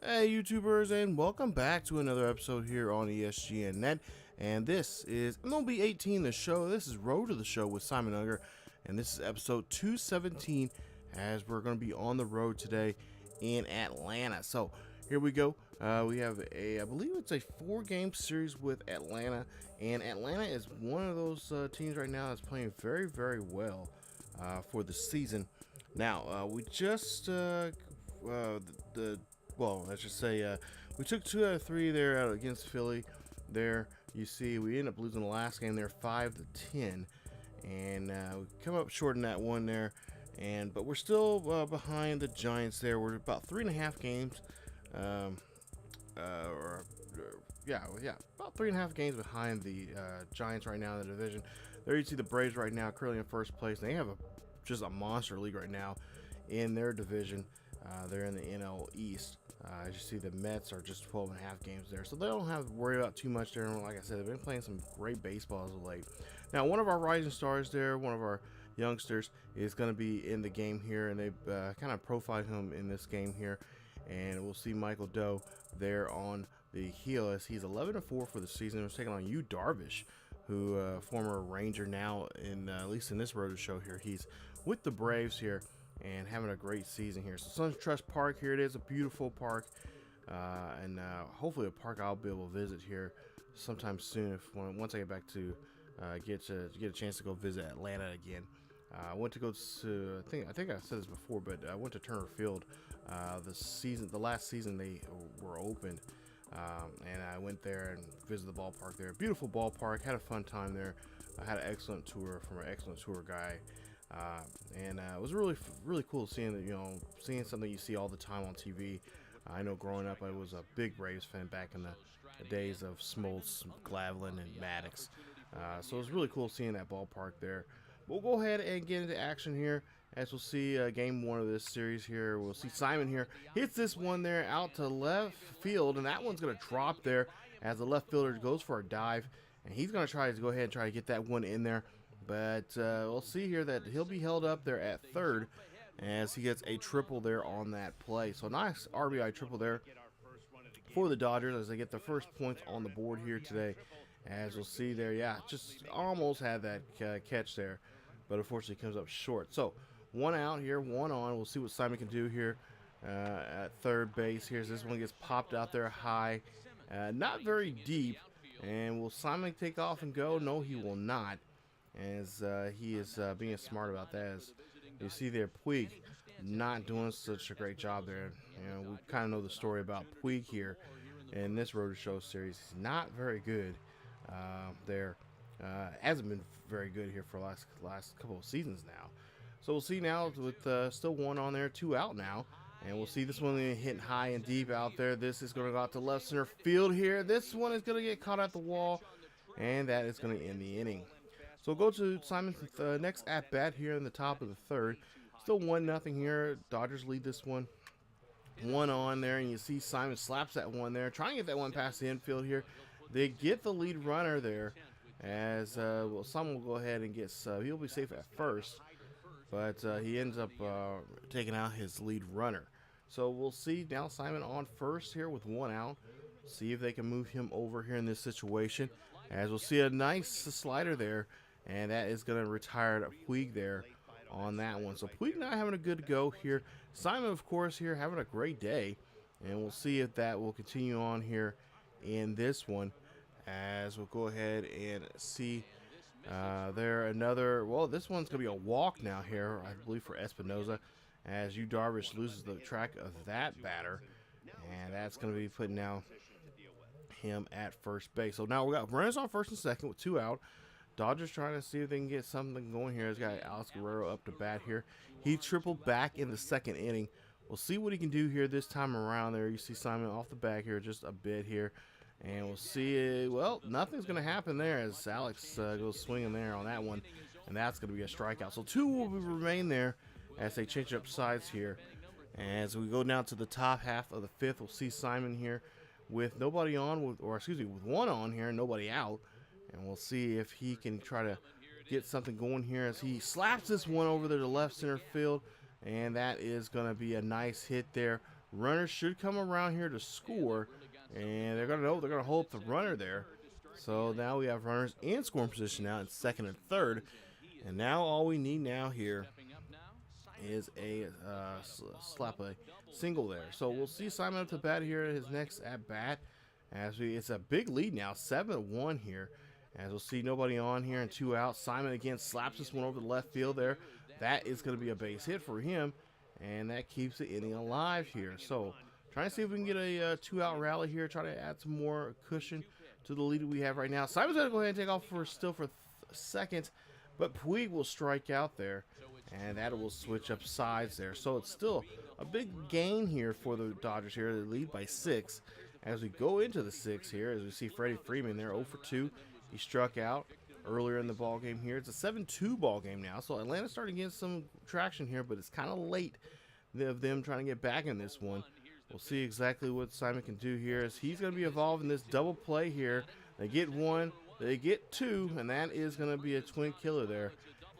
Hey YouTubers, and welcome back to another episode here on ESGNet. And this is MLB 18 the show. This is Road to the Show with Simon Unger, and this is episode 217 as we're going to be on the road today in Atlanta. So here we go. We have I believe it's a 4-game series with Atlanta, and Atlanta is one of those teams right now that's playing very, very well for the season. Now, we just well, let's just say we took 2 out of 3 there out against Philly. There, you see, we ended up losing the last game there, 5-10, and we come up short in that one there. But we're still behind the Giants there. We're about 3.5 games, about 3.5 games behind the Giants right now in the division. There you see the Braves right now currently in first place. They have just a monster league right now in their division. They're in the NL East. As you see, the Mets are just 12.5 games there, so they don't have to worry about too much there. And like I said, they've been playing some great baseball as of late. Now, one of our rising stars there, one of our youngsters, is going to be in the game here, and they've kind of profiled him in this game here. And we'll see Michael Doe there on the heel as he's 11-4 for the season. He's taking on Yu Darvish, who former Ranger now, in at least in this road to show here. He's with the Braves here and having a great season here. So SunTrust Park, here it is, a beautiful park, and hopefully a park I'll be able to visit here sometime soon once I get back to get a chance to go visit Atlanta again. I went to go to I think I said this before, but I went to Turner Field the last season they were opened. And I went there and visited the ballpark there. Beautiful ballpark, had a fun time there. I had an excellent tour from an excellent tour guy. And it was really cool seeing something you see all the time on TV. I know growing up I was a big Braves fan back in the days of Smoltz, Glavine, and Maddox. So it was really cool seeing that ballpark there. We'll go ahead and get into action here as we'll see game 1 of this series here. We'll see Simon here hits this one there out to left field, and that one's going to drop there as the left fielder goes for a dive, and he's going to try to get that one in there. But we'll see here that he'll be held up there at third as he gets a triple there on that play. So nice RBI triple there for the Dodgers as they get the first points on the board here today. As we'll see there, yeah, just almost had that catch there, but unfortunately comes up short. So 1 out here, 1 on. We'll see what Simon can do here at third base. Here's this one gets popped out there high, not very deep. And will Simon take off and go? No, he will not, as he is being smart about that. As you see there, Puig not doing such a great job there. You know, we kind of know the story about Puig here in this Road to Show series. He's not very good there. Hasn't been very good here for the last couple of seasons now. So we'll see now with still 1 on there, 2 out now. And we'll see this one hitting high and deep out there. This is going to go out to left center field here. This one is going to get caught at the wall, and that is going to end the inning. So we'll go to Simon's next at-bat here in the top of the third. Still 1-0 here. Dodgers lead this one. 1 on there, and you see Simon slaps that one there. Trying to get that one past the infield here. They get the lead runner there. As Simon will go ahead and get he'll be safe at first. But he ends up taking out his lead runner. So we'll see now Simon on first here with 1 out. See if they can move him over here in this situation. As we'll see a nice slider there. And that is going to retire Puig there on that one. So Puig not having a good go here. Simon, of course, here having a great day. And we'll see if that will continue on here in this one. As we'll go ahead and see there another, well, this one's going to be a walk now here, I believe, for Espinoza, as Yu Darvish loses the track of that batter, and that's going to be putting now him at first base. So now we got runners on first and second with 2 out. Dodgers trying to see if they can get something going here. He's got Alex Guerrero up to bat here. He tripled back in the 2nd inning. We'll see what he can do here this time around there. You see Simon off the back here just a bit here. And we'll see, well, nothing's going to happen there as Alex goes swinging there on that one. And that's going to be a strikeout. So 2 will remain there as they change up sides here. As we go down to the top half of the 5th, we'll see Simon here with nobody on, with 1 on here and nobody out. And we'll see if he can try to get something going here as he slaps this one over there to left center field. And that is going to be a nice hit there Runners should come around here to score, and they're gonna hold up the runner there. So now we have runners in scoring position now in second and third, and now all we need now here is a slap a single there. So we'll see Simon up to bat here at his next at bat. It's a big lead now, 7-1 here. As we'll see, nobody on here and 2 out. Simon again slaps this one over the left field there. That is going to be a base hit for him, and that keeps the inning alive here. So trying to see if we can get a 2-out rally here, try to add some more cushion to the lead we have right now. Simon's going to go ahead and take off for second, but Puig will strike out there, and that will switch up sides there. So it's still a big gain here for the Dodgers here. They lead by 6. As we go into the 6th here, as we see Freddie Freeman there, 0 for 2. He struck out earlier in the ball game here. It's a 7-2 ball game now, so Atlanta's starting to get some traction here, but it's kind of late of them trying to get back in this one. We'll see exactly what Simon can do here, as he's going to be involved in this double play here. They get 1, they get 2, and that is going to be a twin killer there,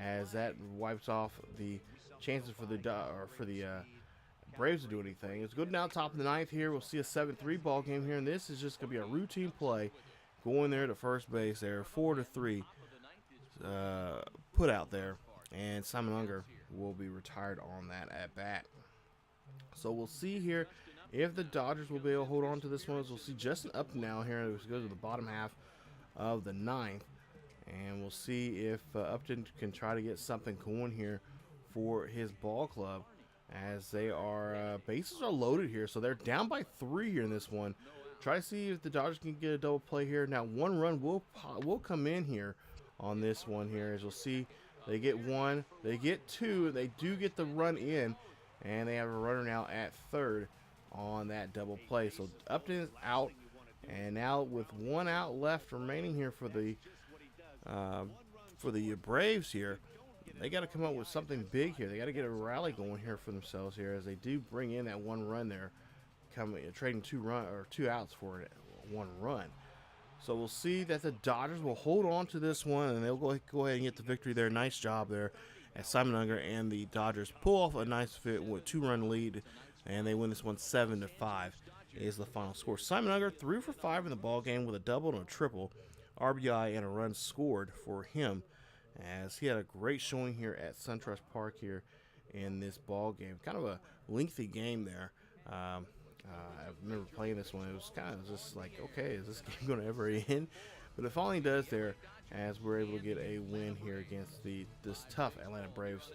as that wipes off the chances for the Braves to do anything. It's good now, top of the 9th here. We'll see a 7-3 ball game here, and this is just going to be a routine play. Going there to first base there, 4-3 put out there, and Simon Unger will be retired on that at bat. So we'll see here if the Dodgers will be able to hold on to this one. We'll see Justin Upton now here. Let's go to the bottom half of the 9th, and we'll see if Upton can try to get something going here for his ball club, as they are bases are loaded here, so they're down by 3 here in this one. Try to see if the Dodgers can get a double play here. Now 1 run will come in here on this one here, as you'll see. They get 1, they get 2, they do get the run in, and they have a runner now at third on that double play. So Upton is out, and now with 1 out left remaining here for the Braves here, they got to come up with something big here. They got to get a rally going here for themselves here, as they do bring in that 1 run there, trading 2 outs for it, 1 run. So we'll see that the Dodgers will hold on to this one, and they'll go ahead and get the victory there. Nice job there as Simon Unger and the Dodgers pull off a nice fit with 2-run lead, and they win this one 7-5 is the final score. Simon Unger 3 for 5 in the ball game with a double and a triple, RBI and a run scored for him, as he had a great showing here at SunTrust Park here in this ball game. Kind of a lengthy game there. I remember playing this one. It was kind of just like, okay, is this game going to ever end? But it finally does there, as we're able to get a win here against this tough Atlanta Braves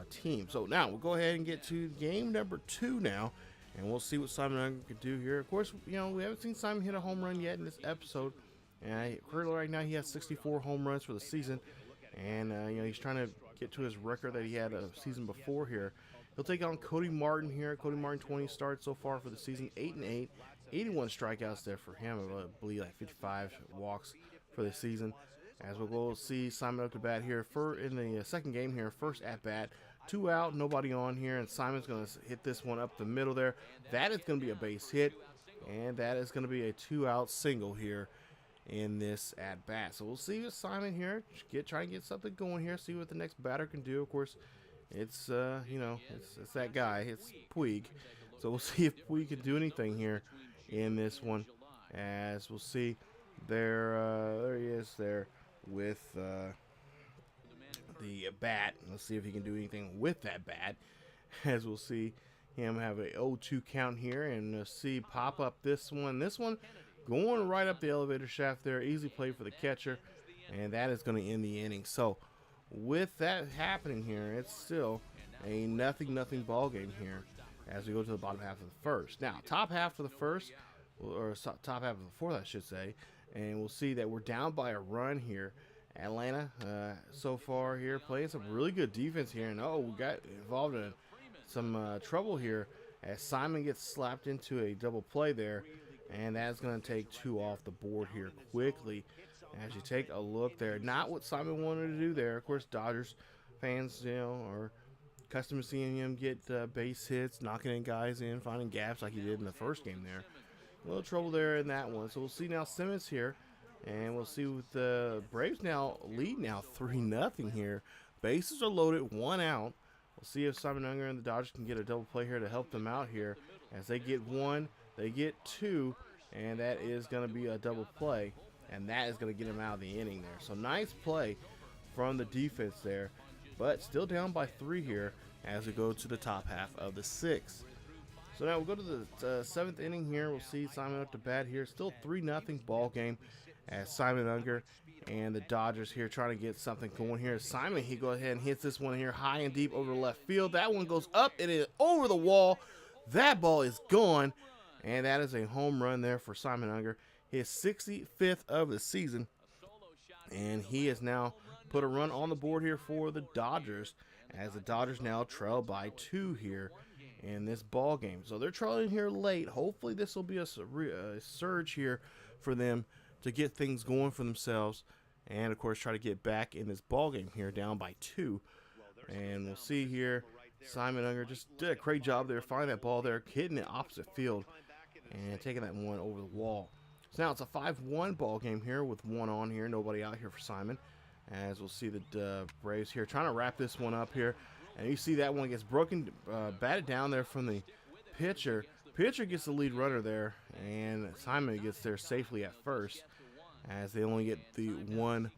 team. So now we'll go ahead and get to game number 2 now, and we'll see what Simon Unger can do here. Of course, we haven't seen Simon hit a home run yet in this episode, and currently right now he has 64 home runs for the season, and he's trying to get to his record that he had a season before here. He'll take on Cody Martin here. Cody Martin, 20 starts so far for the season, 8-8, 81 strikeouts there for him. I believe like 55 walks for the season. As we'll go see Simon up to bat here in the second game here, first at bat, 2 out, nobody on here, and Simon's going to hit this one up the middle there. That is going to be a base hit, and that is going to be a 2-out single here in this at bat. So we'll see with Simon here, try and get something going here, see what the next batter can do. Of course, it's it's that guy, it's Puig. So we'll see if Puig can do anything here in this one, as we'll see there he is there with the bat. Let's see if he can do anything with that bat, as we'll see him have a 0-2 count here, and see pop up this one going right up the elevator shaft there. Easy play for the catcher, and that is going to end the inning. So with that happening here, it's still a nothing ball game here as we go to the bottom half of the first. Now top half of the first, or top half of the fourth I should say, and we'll see that we're down by a run here. Atlanta so far here playing some really good defense here, and we got involved in some trouble here as Simon gets slapped into a double play there, and that's going to take 2 off the board here quickly. As you take a look there, not what Simon wanted to do there. Of course, Dodgers fans, are accustomed to seeing him get base hits, knocking in guys in, finding gaps like he did in the first game there. A little trouble there in that one. So we'll see now Simmons here, and we'll see with the Braves now lead now 3-0 here. Bases are loaded, 1 out. We'll see if Simon Unger and the Dodgers can get a double play here to help them out here, As they get one, they get two, and that is going to be a double play, and that is going to get him out of the inning there. So nice play from the defense there, but still down by 3 here as we go to the top half of the 6th. So now we'll go to the 7th inning here. We'll see Simon up to bat here. Still 3-0 ball game as Simon Unger and the Dodgers here trying to get something going here. Simon, he goes ahead and hits this one here high and deep over the left field. That one goes up and is over the wall. That ball is gone, and that is a home run there for Simon Unger. His 65th of the season, and he has now put a run on the board here for the Dodgers as the Dodgers now trail by 2 here in this ball game. So they're trailing here late. Hopefully this will be a surge here for them to get things going for themselves, and of course try to get back in this ball game here down by 2. And we'll see here, Simon Unger just did a great job there, finding that ball there, hitting it opposite field and taking that one over the wall. So now it's a 5-1 ball game here with 1 on here, nobody out here for Simon, as we'll see the Braves here trying to wrap this one up here. And you see that one gets broken, batted down there from the pitcher. Pitcher gets the lead runner there, and Simon gets there safely at first, as they only get the 1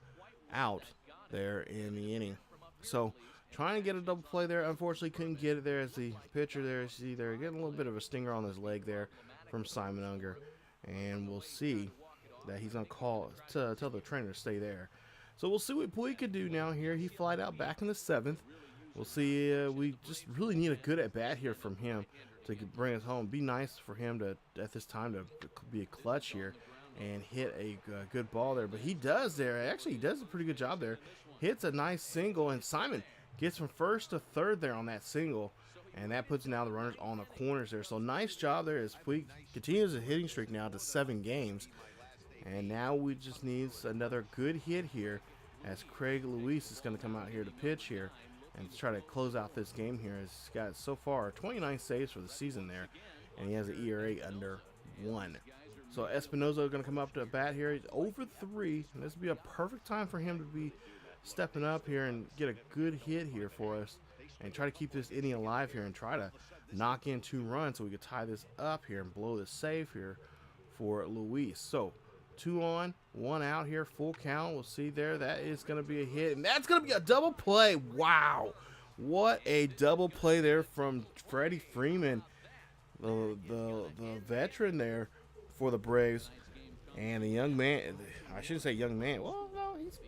out there in the inning. So trying to get a double play there, unfortunately couldn't get it there as the pitcher there. See there getting a little bit of a stinger on his leg there from Simon Unger, and we'll see that he's gonna call to tell the trainer to stay there. So we'll see what Puig could do now here. He flied out back in the 7th. We'll see. We just really need a good at bat here from him to bring us home. Be nice for him to at this time to be a clutch here and hit a good ball there. But he does there. Actually, he does a pretty good job there. Hits a nice single, and Simon gets from first to third there on that single, and that puts now the runners on the corners there. So nice job there as Puig continues a hitting streak now to 7 games. And now we just need another good hit here as Craig Luis is going to come out here to pitch here and try to close out this game here. He's got so far 29 saves for the season there, and he has an ERA under 1. So Espinoza going to come up to bat here. He's over 3, and this would be a perfect time for him to be stepping up here and get a good hit here for us and try to keep this inning alive here and try to knock in 2 runs so we could tie this up here and blow the save here for Luis. So 2 on, 1 out here, full count. We'll see there. That is going to be a hit, and that's going to be a double play. Wow. What a double play there from Freddie Freeman, the veteran there for the Braves. And the young man, I shouldn't say young man. Well, no, he's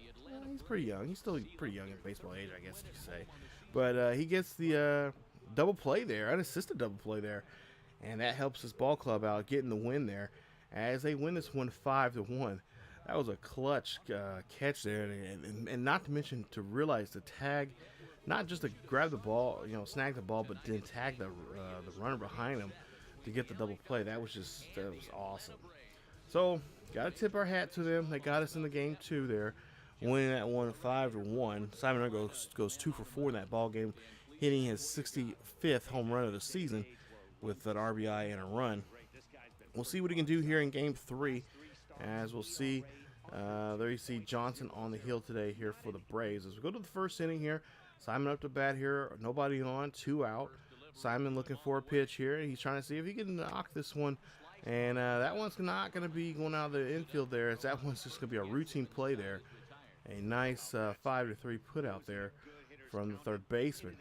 pretty young. He's still pretty young in baseball age, I guess you could say. But he gets the double play there, unassisted double play there. And that helps his ball club out getting the win there, as they win this one 5-1. That was a clutch catch there, and not to mention to realize to tag, not just to grab the ball, snag the ball, but then tag the runner behind him to get the double play. That was awesome. So gotta tip our hat to them. They got us in the game 2 there, winning that one 5-1. Simon Unger goes 2 for 4 in that ball game, hitting his 65th home run of the season with an RBI and a run. We'll see what he can do here in game 3, as we'll see. There you see Johnson on the hill today here for the Braves. As we go to the 1st inning here, Simon up to bat here, nobody on, 2 out. Simon looking for a pitch here. He's trying to see if he can knock this one, and that one's not going to be going out of the infield there, as that one's just going to be a routine play there. A nice 5-3 put out there from the 3rd baseman.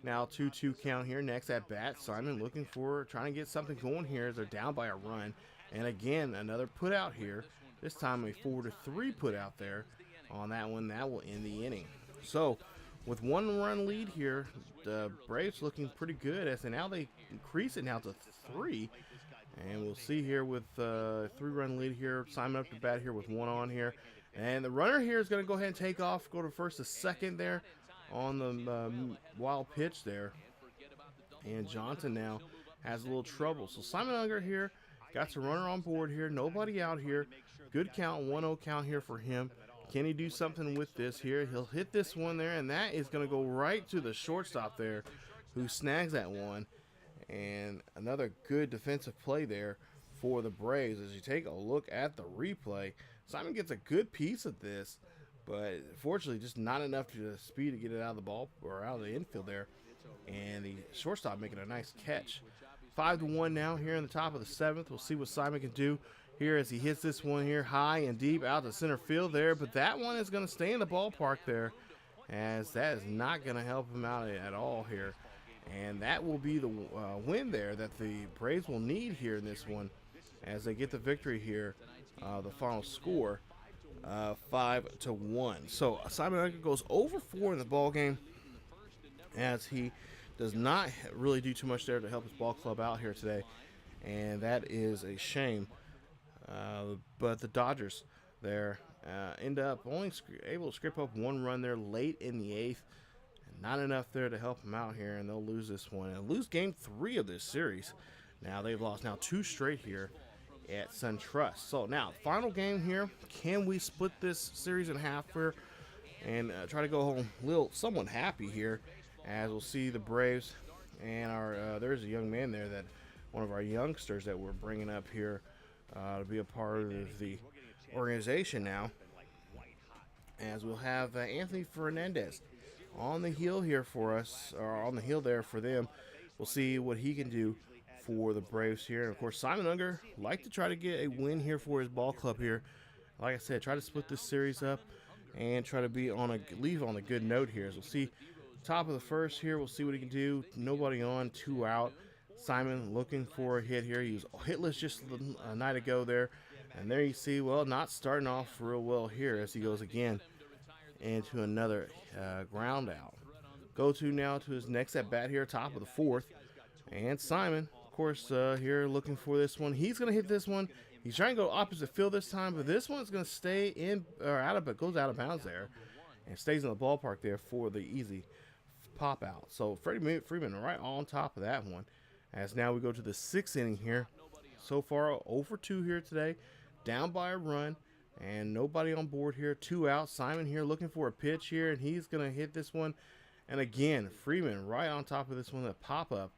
Now 2-2 count here. Next at bat, Simon looking for, trying to get something going here as they're down by a run. And again, another put out here. This time a 4-3 put out there on that one. That will end the inning. So with 1 run lead here, the Braves looking pretty good, as now they increase it now to 3. And we'll see here with 3-run lead here. Simon up to bat here with 1 on here. And the runner here is going to go ahead and take off, go to first to second there on the wild pitch there. And Johnson now has a little trouble. So Simon Unger here got the runner on board here. Nobody out here. Good count, 1-0 count here for him. Can he do something with this here? He'll hit this one there, and that is going to go right to the shortstop there, who snags that one. And another good defensive play there for the Braves. As you take a look at the replay, Simon gets a good piece of this, but fortunately just not enough to speed to get it out of the ball or out of the infield there. And the shortstop making a nice catch 5-1 now here in the top of the 7th. We'll see what Simon can do here as he hits this one here high and deep out to center field there. But that one is going to stay in the ballpark there, as that is not going to help him out at all here. And that will be the win there that the Braves will need here in this one as they get the victory here. The final score, 5-1. So Simon Unger goes over 4 in the ball game, as he does not really do too much there to help his ball club out here today, and that is a shame. But the Dodgers there end up only able to scrape up 1 run there late in the 8th. Not enough there to help them out here, and they'll lose this one and lose game 3 of this series. Now they've lost 2 straight here at SunTrust. So now final game here. Can we split this series in half here and try to go home somewhat happy here, as we'll see the Braves and there's a young man there, that one of our youngsters that we're bringing up here to be a part of the organization now, as we'll have Anthony Fernandez on the heel here for us, or on the heel there for them. We'll see what he can do for the Braves here. And of course, Simon Unger like to try to get a win here for his ball club here. Like I said, try to split this series up and try to leave on a good note here. As we'll see top of the 1st here, we'll see what he can do. Nobody on, 2 out. Simon looking for a hit here. He was hitless just a night ago there. And there you see, well, not starting off real well here as he goes again into another ground out. Go to now to his next at bat here, top of the 4th. And Simon, of course, here looking for this one. He's going to hit this one. He's trying to go opposite field this time, but this one's going to stay in, or out of, but goes out of bounds there, and stays in the ballpark there for the easy pop out. So Freddie Freeman right on top of that one. As now we go to the 6th inning here. So far, 0-for-2 here today, down by a run, and nobody on board here. 2 out. Simon here looking for a pitch here, and he's going to hit this one. And again, Freeman right on top of this one, that pop up.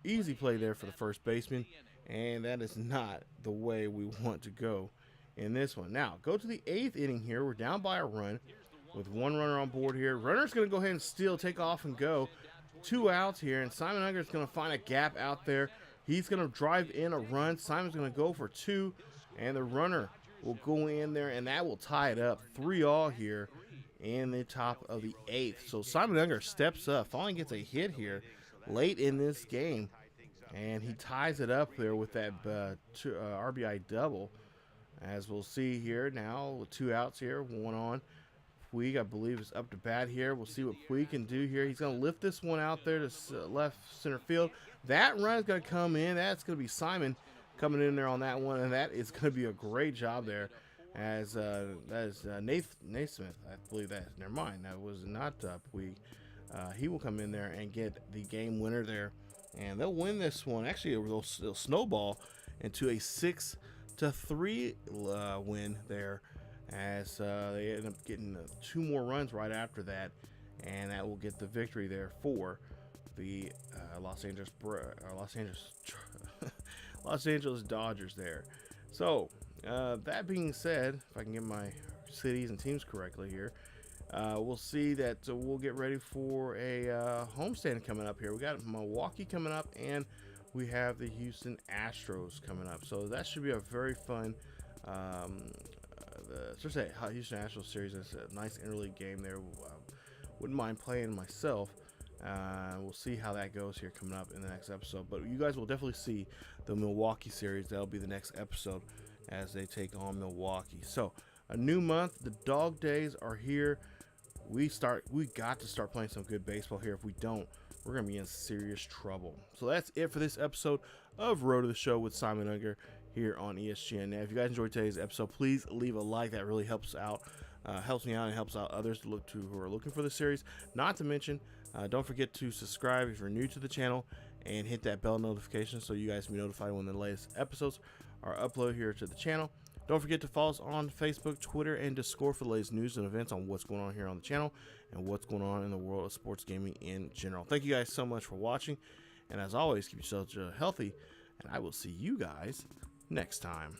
Easy play there for the first baseman, and that is not the way we want to go in this one. Now, go to the 8th inning here. We're down by a run with 1 runner on board here. Runner's going to go ahead and steal, take off, and go. 2 outs here, and Simon Unger is going to find a gap out there. He's going to drive in a run. Simon's going to go for 2, and the runner will go in there, and that will tie it up. 3-all here in the top of the 8th. So Simon Unger steps up, finally gets a hit here late in this game, and he ties it up there with that RBI double, as we'll see here now with 2 outs here, 1 on. Puig, I believe, is up to bat here. We'll see what Puig can do here. He's going to lift this one out there to left center field. That run is going to come in. That's going to be Simon coming in there on that one, and that is going to be a great job there, as that is Naismith. I believe that. Never mind. That was not Puig. He will come in there and get the game winner there, and they'll win this one. Actually, they'll snowball into a 6-3 win there, as they end up getting 2 more runs right after that, and that will get the victory there for the Los Angeles Dodgers there. So that being said, if I can get my cities and teams correctly here, we'll see that we'll get ready for a homestand coming up here. We got Milwaukee coming up, and we have the Houston Astros coming up. So that should be a very fun Houston Astros series. Is a nice interleague game there. Wouldn't mind playing myself. We'll see how that goes here coming up in the next episode. But you guys will definitely see the Milwaukee series. That'll be the next episode as they take on Milwaukee. So a new month. The dog days are here. We got to start playing some good baseball here. If we don't, we're going to be in serious trouble. So that's it for this episode of Road to the Show with Simon Unger here on ESGNet. If you guys enjoyed today's episode, please leave a like. That really helps out. Helps me out and helps out others who are looking for the series. Not to mention, don't forget to subscribe if you're new to the channel, and hit that bell notification so you guys can be notified when the latest episodes are uploaded here to the channel. Don't forget to follow us on Facebook, Twitter, and Discord for the latest news and events on what's going on here on the channel and what's going on in the world of sports gaming in general. Thank you guys so much for watching, and as always, keep yourselves healthy, and I will see you guys next time.